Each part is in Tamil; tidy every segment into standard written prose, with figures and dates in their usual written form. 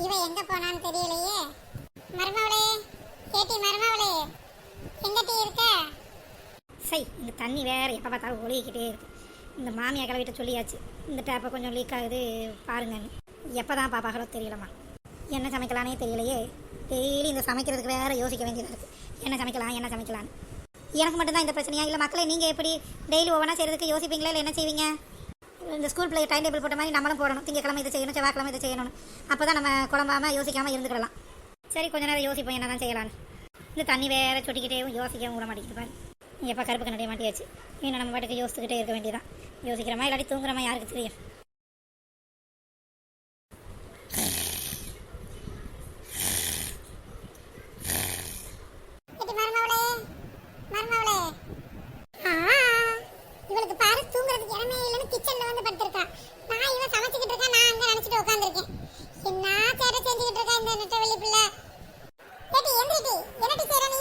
இவ எங்க போனான்னு தெரியலையே. மருமவளே, கேட்டி மருமவளே, எங்கட்டி இருக்க? சை, இந்த தண்ணி வேற எப்போ பார்த்தாலும் ஒழுகிக்கிட்டே இருக்கு. இந்த மாமியா கிளவிட்ட சொல்லியாச்சு, இந்த டேப்பை கொஞ்சம் லீக் ஆகுது பாருங்கன்னு. எப்போ தான் பாப்பாங்களோ தெரியலம்மா. என்ன சமைக்கலானே தெரியலையே. டெய்லி இந்த சமைக்கிறதுக்கு வேற யோசிக்க வேண்டியதாக இருக்குது. என்ன சமைக்கலான்னு எனக்கு மட்டும்தான் இந்த பிரச்சனையா? இல்லை மக்களை நீங்கள் எப்படி டெய்லி ஒவ்வொன்றா செய்கிறதுக்கு யோசிப்பீங்களா? இல்லை என்ன செய்வீங்க? இந்த ஸ்கூல் பிள்ளை டைம் டேபிள் போட்ட மாதிரி நம்மளும் போடணும். திங்கக்கிழமை இதை செய்யணும், செவ்வாய்க்கிழமை இதை செய்யணும். அப்போ தான் நம்ம குழம்பாமல் யோசிக்காமல் இருந்துக்கிடலாம். சரி, கொஞ்ச நேரம் யோசிப்போம் என்ன தான் செய்யலான்னு. இந்த தண்ணி வேற சொட்டிக்கிட்டேவும் யோசிக்கவும் விட மாட்டேங்குது பாரு. எப்போ கருப்பு கண்ணடைய மாட்டியாச்சு. இன்னும் நம்ம பாட்டுக்கு யோசிச்சுக்கிட்டே இருக்க வேண்டியதான். யோசிக்கிறமா இல்லாட்டி தூங்குறமா யாருக்கு தெரியும்? இவளுக்கு பாரு, தூங்குறதுக்கு இடமே இல்லைன்னு கிச்சன்ல வந்து படுத்திருக்கா. நான் இவ சமைச்சுக்கிட்டு இருக்கா, நான் அங்க நினைச்சிட்டு உட்காந்துருக்கேன். என்ன சேட்டை செஞ்சுக்கிட்டு இருக்கா இந்த நெட்டவள்ளி பிள்ளை. ஏடி எந்திரிடி, என்னடி செய்ற நீ?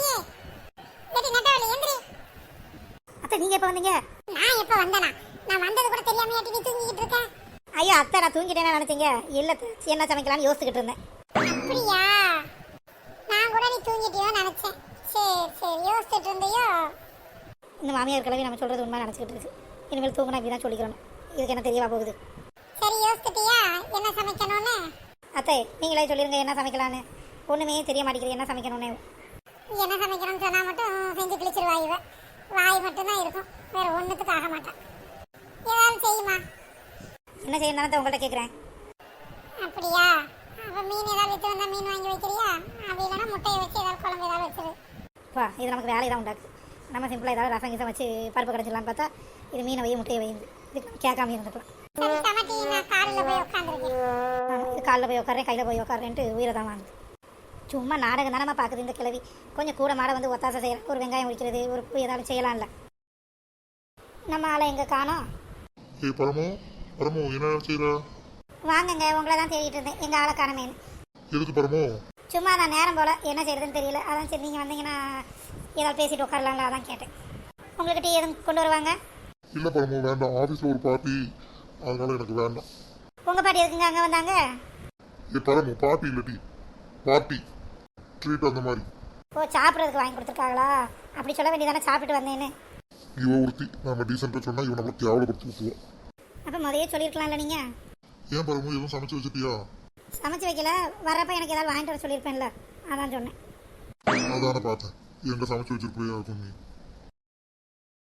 ஏடி நெட்டவள்ளி எந்திரி. அத்தை, நீங்க எப்போ வந்தீங்க? நான் எப்போ வந்தேனா? நான் வந்தது கூட தெரியாம ஏடி நீ தூங்கிக்கிட்டு இருக்க? ஐயா அத்தை, நான் தூங்கிட்டேன்னு நினைச்சீங்க. இல்லை, என்ன சமைக்கலான்னு யோசிச்சுக்கிட்டு இருந்தேன். அப்படியா? நான் கூட நீ தூங்கிட்டியோ நினைச்சேன். சரி யோசிச்சுட்டு இருந்தியோ? இந்த மாமியார் கிளவி நம்ம சொல்கிறது உண்மை நினச்சிக்கிட்டு இருக்கு. இனிமேல் தூங்கினா இப்படி தான் சொல்லிக்கிறோம். இதுக்கு என்ன தெரியவா போகுது? சரி யோசிச்சிட்டியா என்ன சமைக்கணும்னு? அத்தை, நீங்களே சொல்லிடுங்க என்ன சமைக்கலான்னு. ஒன்றுமே தெரிய மாட்டேங்குது என்ன சமைக்கணும்னு. என்ன சமைக்கணும்னு சொன்னா மட்டும் செஞ்சு கிழிச்சிருவா இவ. வாய் மட்டும்தான் இருக்கும், வேற ஒன்றுத்துக்கு ஆக மாட்டான். ஏதாவது செய்யுமா? என்ன செய்யணும் தான் உங்கள்கிட்ட கேட்குறேன். அப்படியா? அப்போ மீன் ஏதாவது விற்று வந்தால் மீன் வாங்கி வைக்கிறியா? அப்படி இல்லைன்னா முட்டையை வச்சு ஏதாவது குழம்பு ஏதாவது வச்சிரு. வா, இது நமக்கு வேலையை தான் உண்டாக்கு. நம்ம சிம்பிளாக ஏதாவது ரசம் கிசம் வச்சு பருப்பு கடைச்சிடலான்னு பார்த்தா இது மீனை வையும் முட்டையை வையுது. இதுக்கு நம்ம கேட்காம இருந்துக்கலாம். சரி சமைச்சி, நான் காலில் போய் உட்காந்துருக்கேன். இது காலில் போய் உட்காரேன், கையில் போய் உட்காரேன்ட்டு உயிரை தான் வாங்குது. சும்மா நாடகம் தானம்மா பார்க்குது இந்த கிழவி. கொஞ்சம் கூட மாட வந்து ஒத்தாசை செய்யலாம், ஒரு வெங்காயம் உரிக்கிறது, ஒரு பூ ஏதாவது செய்யலாம்ல. நம்ம ஆளை எங்கே காணோம்? வாங்கங்க, உங்களை தான் தேடிட்டு இருந்தேன். எங்கள் ஆளை காணமேன்னு. எதுக்கு பரமோ? சும்மா தான் நேரம் போல் என்ன செய்யறதுன்னு தெரியல. அதான் சரி நீங்கள் வந்தீங்கன்னா ஏதாவது பேசிட்டு உட்காரலாங்களா, அதான் கேட்டேன். உங்களுக்கு டீ எதுவும் கொண்டு வருவாங்க? இல்ல பரமோ, வேண்டாம். ஆபீஸ்ல ஒரு பார்ட்டி, அதனால எனக்கு வேண்டாம். உங்கள் பாட்டி எதுக்குங்க அங்கே வந்தாங்க? பரமோ, பார்ட்டி இல்ல டீ, பார்ட்டி ட்ரீட் அந்த மாதிரி. ஓ, சாப்பிட்றதுக்கு வாங்கி கொடுத்துருக்காங்களா? அப்படி சொல்ல வேண்டியதானே சாப்பிட்டுட்டு வந்தேன்னு. இவ ஒருத்தி, நம்ம டீசெண்டா சொன்னா இவன் நம்மளை கேவலப்படுத்தி விட்டுருவோம். அப்போ முதையே சொல்லியிருக்கலாம்ல நீங்கள். ஏன் பரமோ, எதுவும் சமைச்சு வச்சுட்டியா? சமைச்சு வைக்கல, வர்றப்ப எனக்கு ஏதாவது வாங்கிட்டு வர சொல்லியிருப்பேன்ல, அதான் சொன்னேன். அதான பார்த்தேன், எங்க சமைச்சு வச்சிருப்பியா இருக்கும் நீ.